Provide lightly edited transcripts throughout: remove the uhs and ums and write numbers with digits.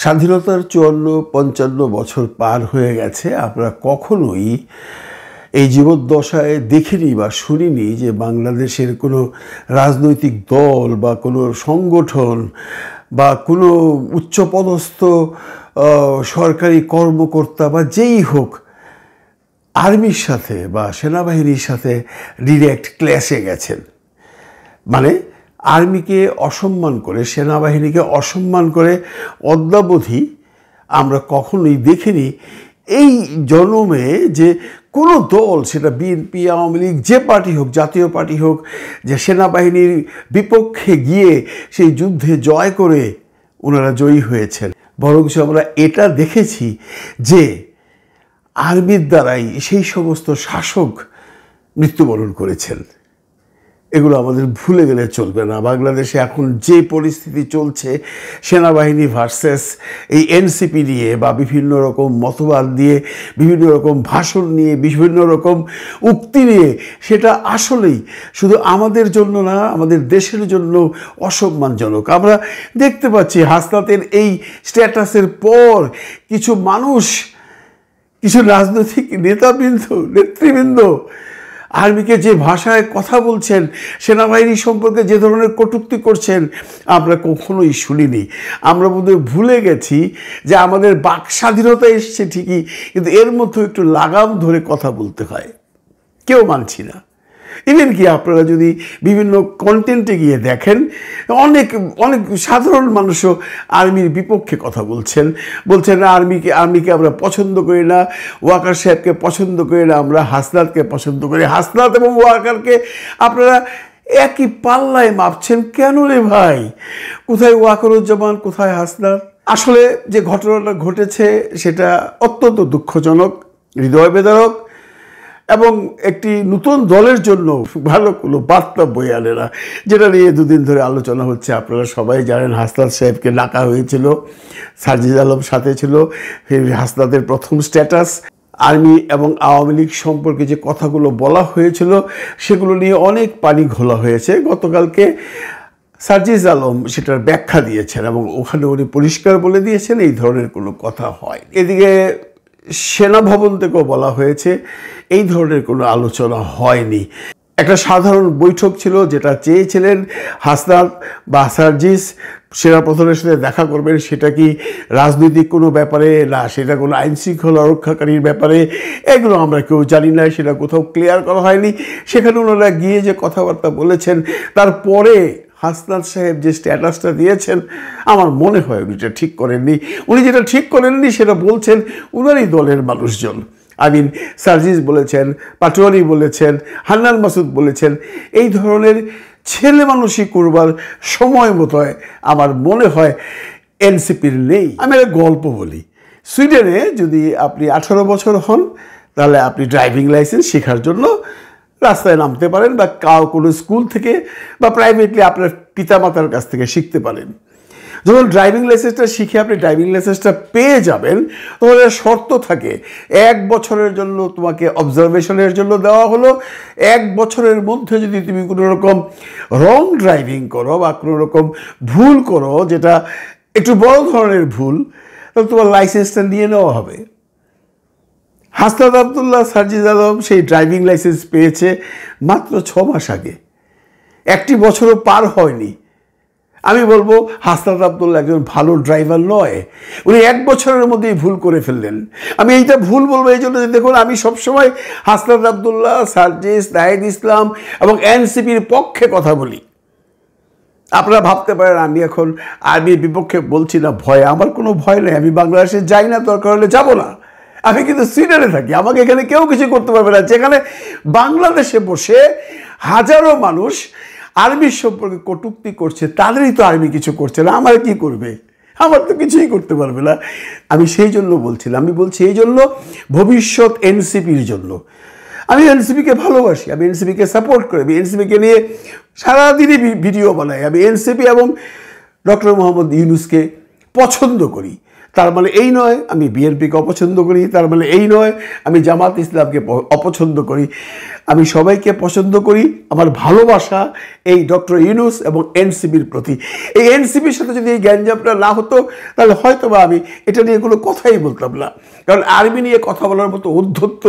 স্বাধীনতার ৫৪ বছর পার হয়ে গেছে। আমরা কখনোই এই জীবদ্দশায় দেখিনি বা শুনিনি যে বাংলাদেশের কোনো রাজনৈতিক দল বা কোনো সংগঠন বা কোনো উচ্চপদস্থ সরকারি কর্মকর্তা বা যেই হোক আর্মির সাথে বা সেনাবাহিনীর সাথে ডিরেক্ট ক্ল্যাশে গেছেন। মানে আর্মিকে অসম্মান করে, সেনাবাহিনীকে অসম্মান করে অদ্যাবধি আমরা কখনোই দেখিনি এই জন্মে যে কোনো দল, সেটা বিএনপি, আওয়ামী লীগ, যে পার্টি হোক, জাতীয় পার্টি হোক, যে সেনাবাহিনীর বিপক্ষে গিয়ে সেই যুদ্ধে জয় করে ওনারা জয়ী হয়েছেন। বরং আমরা এটা দেখেছি যে আর্মির দ্বারাই সেই সমস্ত শাসক মৃত্যুবরণ করেছেন। এগুলো আমাদের ভুলে গেলে চলবে না। বাংলাদেশে এখন যে পরিস্থিতি চলছে, সেনাবাহিনী ভার্সেস এই এনসিপি নিয়ে বা বিভিন্ন রকম মতবাদ দিয়ে, বিভিন্ন রকম ভাষণ নিয়ে, বিভিন্ন রকম উক্তি নিয়ে, সেটা আসলেই শুধু আমাদের জন্য না, আমাদের দেশের জন্য অসম্মানজনক। আমরা দেখতে পাচ্ছি হাসনাতের এই স্ট্যাটাসের পর কিছু মানুষ, কিছু রাজনৈতিক নেতৃবৃন্দ আর্মিকে যে ভাষায় কথা বলছেন, সেনাবাহিনী সম্পর্কে যে ধরনের কটূক্তি করছেন, আমরা কখনোই শুনিনি। আমরা বোধহয় ভুলে গেছি যে আমাদের বাক স্বাধীনতা এসছে ঠিকই, কিন্তু এর মধ্যে একটু লাগাম ধরে কথা বলতে হয়। কেউ মানছি না। ইভেন কি আপনারা যদি বিভিন্ন কন্টেন্টে গিয়ে দেখেন, অনেক সাধারণ মানুষও আর্মির বিপক্ষে কথা বলছেন না, আর্মিকে আমরা পছন্দ করি না, ওয়াকার সাহেবকে পছন্দ করি না, আমরা হাসনাতকে পছন্দ করি। হাসনাত এবং ওয়াকারকে আপনারা একই পাল্লায় মাপছেন কেন রে ভাই? কোথায় ওয়াকারুজ্জামান, কোথায় হাসনাত? আসলে যে ঘটনাটা ঘটেছে সেটা অত্যন্ত দুঃখজনক, হৃদয় বেদরক এবং একটি নতুন দলের জন্য ভালো কোনো বার্তা বয়ে আনে না, যেটা নিয়ে দুদিন ধরে আলোচনা হচ্ছে। আপনারা সবাই জানেন হাসনাত সাহেবকে ডাকা হয়েছিল, সার্জিস আলম সাথে ছিল। হাসনাতের প্রথম স্ট্যাটাস, আর্মি এবং আওয়ামী লীগ সম্পর্কে যে কথাগুলো বলা হয়েছিল সেগুলো নিয়ে অনেক পানি ঘোলা হয়েছে। গতকালকে সার্জিস আলম সেটার ব্যাখ্যা দিয়েছেন এবং ওখানে উনি পরিষ্কার বলে দিয়েছেন এই ধরনের কোনো কথা হয়। এদিকে সেনা ভবন থেকেও বলা হয়েছে এই ধরনের কোনো আলোচনা হয়নি। একটা সাধারণ বৈঠক ছিল, যেটা চেয়েছিলেন হাসনাত বা সার্জিস সেনাপ্রধানের সাথে দেখা করবেন। সেটা কি রাজনৈতিক কোনো ব্যাপারে না, সেটা কোনো আইন শৃঙ্খলা রক্ষাকারীর ব্যাপারে, এগুলো আমরা কেউ জানি না, সেটা কোথাও ক্লিয়ার করা হয়নি। সেখানে ওনারা গিয়ে যে কথাবার্তা বলেছেন, তারপরে হাসনাত সাহেব যে স্ট্যাটাসটা দিয়েছেন, আমার মনে হয় উনি এটা ঠিক করেননি। উনি যেটা ঠিক করেননি সেটা বলছেন উনারই দলের মানুষজন। সার্জিস বলেছেন, পাটোয়ারি বলেছেন, হান্নান মাসুদ বলেছেন, এই ধরনের ছেলে মানুষই করবার সময় মতো আমার মনে হয় এনসিপির নেই। আমি একটা গল্প বলি। সুইডেনে যদি আপনি 18 বছর হন, তাহলে আপনি ড্রাইভিং লাইসেন্স শেখার জন্য রাস্তায় নামতে পারেন বা কোনো স্কুল থেকে বা প্রাইভেটলি আপনার পিতামাতার কাছ থেকে শিখতে পারেন। যখন ড্রাইভিং লাইসেন্সটা শিখে আপনি ড্রাইভিং লাইসেন্সটা পেয়ে যাবেন, তখন শর্ত থাকে 1 বছরের জন্য তোমাকে অবজারভেশনের জন্য দেওয়া হলো। 1 বছরের মধ্যে যদি তুমি কোনো রকম রং ড্রাইভিং করো বা কোনো রকম ভুল করো, যেটা একটু বড় ধরনের ভুল, তাহলে তোমার লাইসেন্সটা নিয়ে নেওয়া হবে। হাসনাত আবদুল্লাহ, সার্জিস আলম সেই ড্রাইভিং লাইসেন্স পেয়েছে মাত্র 6 মাস আগে, 1 বছরও পার হয়নি। আমি বলবো হাসনাত আবদুল্লাহ একজন ভালো ড্রাইভার নয়, উনি 1 বছরের মধ্যেই ভুল করে ফেললেন। আমি এইটা ভুল বলবো এই জন্য যে দেখুন, আমি সবসময় হাসনাত আবদুল্লাহ, সার্জিস, নাহিদ ইসলাম এবং এনসিপির পক্ষে কথা বলি। আপনারা ভাবতে পারেন আমি এখন আর্মির বিপক্ষে বলছি না, ভয়, আমার কোনো ভয় নেই। আমি বাংলাদেশে যাই না, দরকার হলে যাবো না। আমি কিন্তু সুইডেনে থাকি, আমাকে এখানে কেউ কিছু করতে পারবে না। যেখানে বাংলাদেশে বসে হাজারো মানুষ আর্মির সম্পর্কে কটূক্তি করছে, তাদেরই তো আর্মি কিছু করছে না, আমার কি করবে? আমার তো কিছুই করতে পারবে না। আমি সেই জন্য বলছিলাম, আমি বলছি এই জন্য ভবিষ্যৎ এনসিপির জন্য। আমি এনসিপিকে ভালোবাসি, আমি এনসিপিকে সাপোর্ট করি, আমি এনসিপিকে নিয়ে সারাদিনই ভিডিও বানাই। আমি এনসিপি এবং ডক্টর মোহাম্মদ ইউনূসকে পছন্দ করি। তার মানে এই নয় আমি বিএনপিকে অপছন্দ করি, তার মানে এই নয় আমি জামাত ইসলামকে অপছন্দ করি। আমি সবাইকে পছন্দ করি। আমার ভালোবাসা এই ডক্টর ইউনূস এবং এনসিপির প্রতি। এই এনসিপির সাথে যদি এই গ্যাঞ্জামটা না হতো তাহলে হয়তো বা আমি এটা নিয়ে কোনো কথাই বলতাম না। কারণ আর্মি নিয়ে কথা বলার মতো উদ্ধত্ত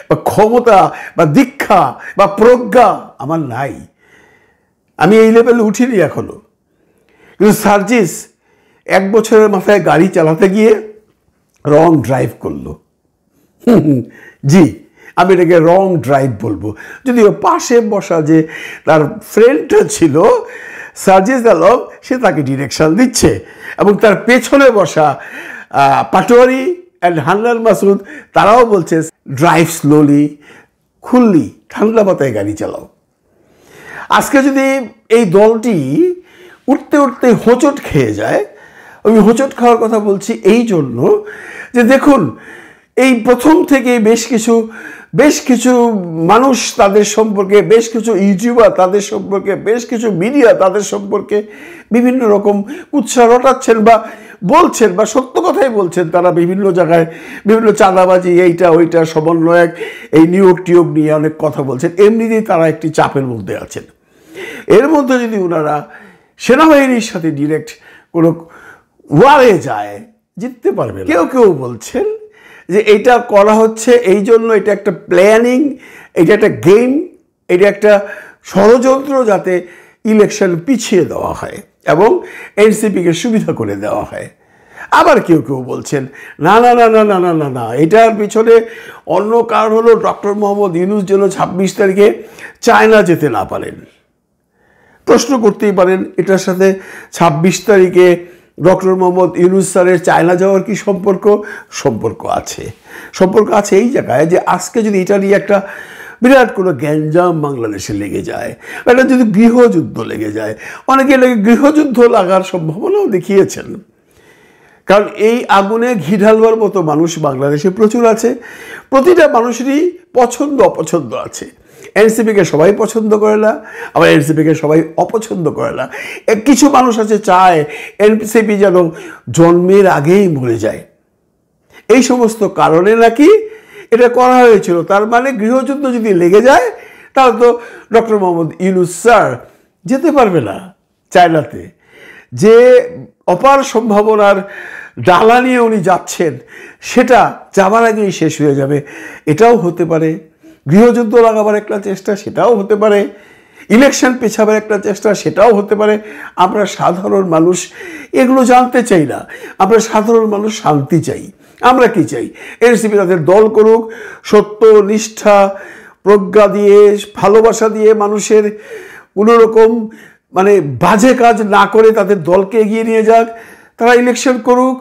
বা ক্ষমতা বা দীক্ষা বা প্রজ্ঞা আমার নাই। আমি এই লেভেলে উঠিনি এখনো। কিন্তু সার্জিস 1 বছরের মাথায় গাড়ি চালাতে গিয়ে রং ড্রাইভ করলো। জি, আমি এটাকে রং ড্রাইভ বলবো। যদিও পাশে বসা যে তার ফ্রেন্ডটা ছিল সার্জিস আলম, সে তাকে ডিরেকশন দিচ্ছে এবং তার পেছনে বসা পাটোয়ারি অ্যান্ড হান্নান মাসুদ তারাও বলছে ড্রাইভ স্লোলি, খুললি, ঠান্ডা মাথায় গাড়ি চালাও। আজকে যদি এই দলটি উঠতে উঠতে হোঁচট খেয়ে যায়, আমি হোঁচট খাওয়ার কথা বলছি এই জন্য যে দেখুন এই প্রথম থেকে বেশ কিছু মানুষ তাদের সম্পর্কে, বেশ কিছু ইউটিউবার তাদের সম্পর্কে, বেশ কিছু মিডিয়া তাদের সম্পর্কে বিভিন্ন রকম কুৎসা রটাচ্ছেন বা বলছেন বা সত্য কথাই বলছেন। তারা বিভিন্ন জায়গায় বিভিন্ন চাঁদাবাজি, এইটা ওইটা, সমন্বয়ক, এই নিয়োগ টিয়োগ নিয়ে অনেক কথা বলছেন। এমনিতেই তারা একটি চাপের মধ্যে আছেন। এর মধ্যে যদি ওনারা সেনাবাহিনীর সাথে ডিরেক্ট কোনো ওয়ারে যায়, জিততে পারবে। কেউ কেউ বলছেন যে এটা করা হচ্ছে এই জন্য, এটা একটা প্ল্যানিং, এটা একটা গেম, এটা একটা ষড়যন্ত্র যাতে ইলেকশন পিছিয়ে দেওয়া হয় এবং এনসিপিকে সুবিধা করে দেওয়া হয়। আবার কেউ কেউ বলছেন না না না না না না না না, এটার পিছনে অন্য কারণ হলো ডক্টর মোহাম্মদ ইউনূস যেন 26 তারিখে চায়না যেতে না পারেন। প্রশ্ন করতেই পারেন এটার সাথে 26 তারিখে ডক্টর মোহাম্মদ ইউনূস স্যারের চায়না যাওয়ার কি সম্পর্ক আছে। সম্পর্ক আছে এই জায়গায় যে আজকে যদি এটা নিয়ে একটা বিরাট কোনো গ্যাঞ্জাম বাংলাদেশে লেগে যায়, এটা যদি গৃহযুদ্ধ লেগে যায়, অনেকে লেগে গৃহযুদ্ধ লাগার সম্ভাবনাও দেখিয়েছেন। কারণ এই আগুনে ঘি ঢালবার মতো মানুষ বাংলাদেশে প্রচুর আছে। প্রতিটা মানুষেরই পছন্দ অপছন্দ আছে। এনসিপিকে সবাই পছন্দ করে না, আবার এনসিপিকে সবাই অপছন্দ করে না। কিছু মানুষ আছে চায় এনসিপি যেন জন্মের আগেই মরে যায়। এই সমস্ত কারণে নাকি এটা করা হয়েছিল। তার মানে গৃহযুদ্ধ যদি লেগে যায় তাহলে তো ডক্টর মোহাম্মদ ইউনূস স্যার যেতে পারবে না চায়নাতে। যে অপার সম্ভাবনার ডালা নিয়ে উনি যাচ্ছেন সেটা যাবার আগেই শেষ হয়ে যাবে, এটাও হতে পারে। গৃহযুদ্ধ লাগাবার একটা চেষ্টা, সেটাও হতে পারে। ইলেকশন পেছাবার একটা চেষ্টা, সেটাও হতে পারে। আমরা সাধারণ মানুষ এগুলো জানতে চাই না। আমরা সাধারণ মানুষ শান্তি চাই। আমরা কি চাই? এনসিপি তাদের দল করুক, সত্য, নিষ্ঠা, প্রজ্ঞা দিয়ে, ভালোবাসা দিয়ে মানুষের কোনো রকম মানে বাজে কাজ না করে তাদের দলকে এগিয়ে নিয়ে যাক। তারা ইলেকশন করুক,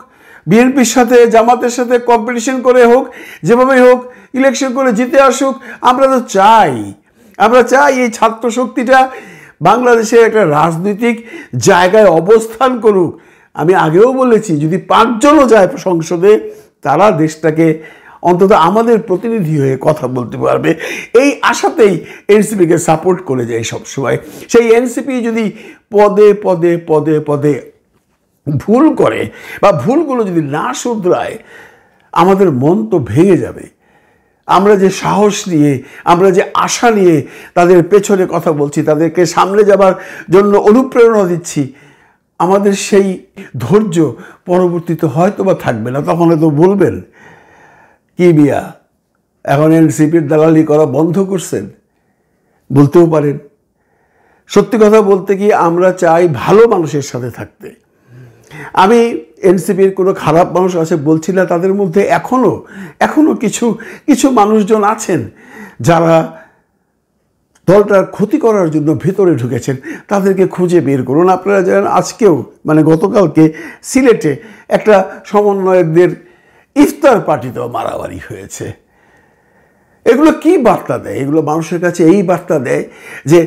বিএনপির সাথে জামাতের সাথে কম্পিটিশন করে হোক, যেভাবেই হোক ইলেকশন করে জিতে আসুক। আমরা তো চাই এই ছাত্র শক্তিটা বাংলাদেশের একটা রাজনৈতিক জায়গায় অবস্থান করুক। আমি আগেও বলেছি যদি 5 জনও যায় সংসদে, তারা দেশটাকে অন্তত আমাদের প্রতিনিধি হয়ে কথা বলতে পারবে। এই আশাতেই এনসিপিকে সাপোর্ট করে যায় সবসময়। সেই এনসিপি যদি পদে পদে পদে পদে ভুল করে বা ভুলগুলো যদি না শুধরায়, আমাদের মন তো ভেঙে যাবে। আমরা যে সাহস নিয়ে, আমরা যে আশা নিয়ে তাদের পেছনে কথা বলছি, তাদেরকে সামনে যাবার জন্য অনুপ্রেরণা দিচ্ছি, আমাদের সেই ধৈর্য পরবর্তীতে হয়তো বা থাকবে না। তখন হয়তো বলবেন কি মিয়া এখন এনসিপির দালালি করা বন্ধ করছেন, বলতেও পারেন। সত্যি কথা বলতে কি আমরা চাই ভালো মানুষের সাথে থাকতে। আমি এনসিপির কোনো খারাপ মানুষ আছে বলছি না, তাদের মধ্যে এখনো কিছু মানুষজন আছেন যারা দলটার ক্ষতি করার জন্য ভেতরে ঢুকেছেন। তাদেরকে খুঁজে বের করুন। আপনারা জানেন আজকেও মানে গতকালকে সিলেটে একটা সমন্বয়কদের ইফতার পার্টিতেও মারামারি হয়েছে। এগুলো কি বার্তা দেয়? এগুলো মানুষের কাছে এই বার্তা দেয় যে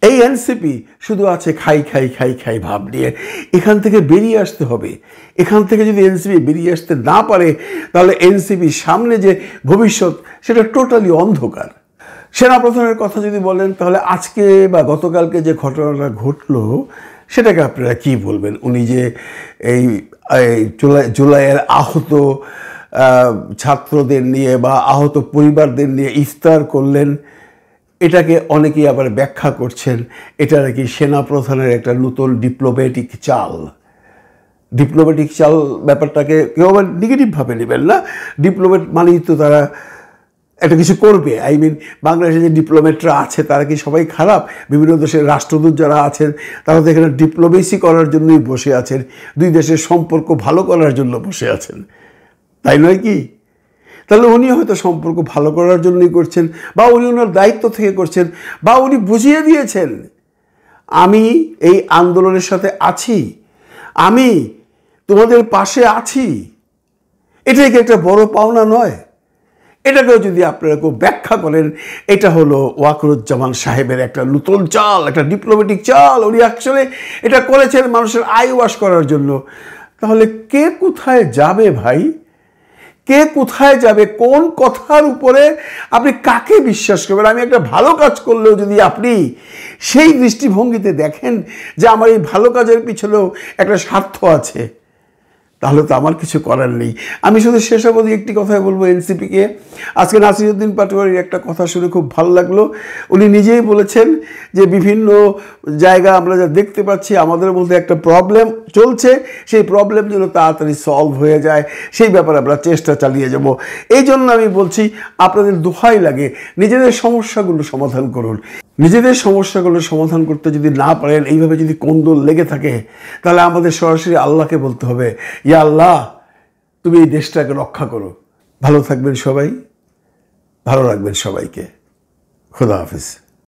এই এনসিপি শুধু আছে খাই খাই খাই খাই ভাব নিয়ে। এখান থেকে বেরিয়ে আসতে হবে। এখান থেকে যদি এনসিপি বেরিয়ে আসতে না পারে তাহলে এনসিপির সামনে যে ভবিষ্যৎ সেটা টোটালি অন্ধকার। সেনাপ্রধানের কথা যদি বলেন তাহলে আজকে বা গতকালকে যে ঘটনাটা ঘটলো সেটাকে আপনারা কি বলবেন? উনি যে এই এই জুলাইয়ের আহত ছাত্রদের নিয়ে বা আহত পরিবারদের নিয়ে ইফতার করলেন, এটাকে অনেকেই আবার ব্যাখ্যা করছেন এটা নাকি সেনাপ্রধানের একটা নতুন ডিপ্লোম্যাটিক চাল। ডিপ্লোম্যাটিক চাল ব্যাপারটাকে কেউ আবার নেগেটিভভাবে নেবেন না। ডিপ্লোম্যাট মানেই তো তারা একটা কিছু করবে। বাংলাদেশে যে ডিপ্লোম্যাটরা আছে তারা কি সবাই খারাপ? বিভিন্ন দেশের রাষ্ট্রদূত যারা আছেন তারা তো এখানে ডিপ্লোমেসি করার জন্যই বসে আছেন, দুই দেশের সম্পর্ক ভালো করার জন্য বসে আছেন, তাই নয় কি? তাহলে উনি হয়তো সম্পর্ক ভালো করার জন্যই করছেন, বা উনি ওনার দায়িত্ব থেকে করছেন, বা উনি বুঝিয়ে দিয়েছেন আমি এই আন্দোলনের সাথে আছি, আমি তোমাদের পাশে আছি। এটাই কি একটা বড় পাওনা নয়? এটাকেও যদি আপনারা কেউ ব্যাখ্যা করেন এটা হলো ওয়াকরুজ্জামান সাহেবের একটা নতুন চাল, একটা ডিপ্লোম্যাটিক চাল। উনি আসলে এটা করেছেন মানুষের আই ওয়াশ করার জন্য। তাহলে কে কোথায় যাবে ভাই? কে কোথায় যাবে? কোন কথার উপরে আপনি কাকে বিশ্বাস করবেন? আমি একটা ভালো কাজ করলেও যদি আপনি সেই দৃষ্টিভঙ্গিতে দেখেন যে আমার এই ভালো কাজের পিছনেও একটা স্বার্থ আছে, তাহলে তো আমার কিছু করার নেই। আমি শুধু শেষ অবধি একটি কথাই বলবো এনসিপিকে। আজকে নাসিরউদ্দিন পাটোয়ারির একটা কথা শুনে খুব ভালো লাগলো। উনি নিজেই বলেছেন যে বিভিন্ন জায়গা আমরা যা দেখতে পাচ্ছি আমাদের মধ্যে একটা প্রবলেম চলছে, সেই প্রবলেম যেন তাড়াতাড়ি সলভ হয়ে যায় সেই ব্যাপারে আমরা চেষ্টা চালিয়ে যাব। এই জন্য আমি বলছি আপনাদের দোহাই লাগে নিজেদের সমস্যাগুলো সমাধান করুন। নিজেদের সমস্যাগুলো সমাধান করতে যদি না পারেন, এইভাবে যদি কোন্দল লেগে থাকে, তাহলে আমাদের সরাসরি আল্লাহকে বলতে হবে, ইয়া আল্লাহ তুমি এই দেশটাকে রক্ষা করো। ভালো থাকবেন সবাই, ভালো রাখবেন সবাইকে। খোদা হাফেজ।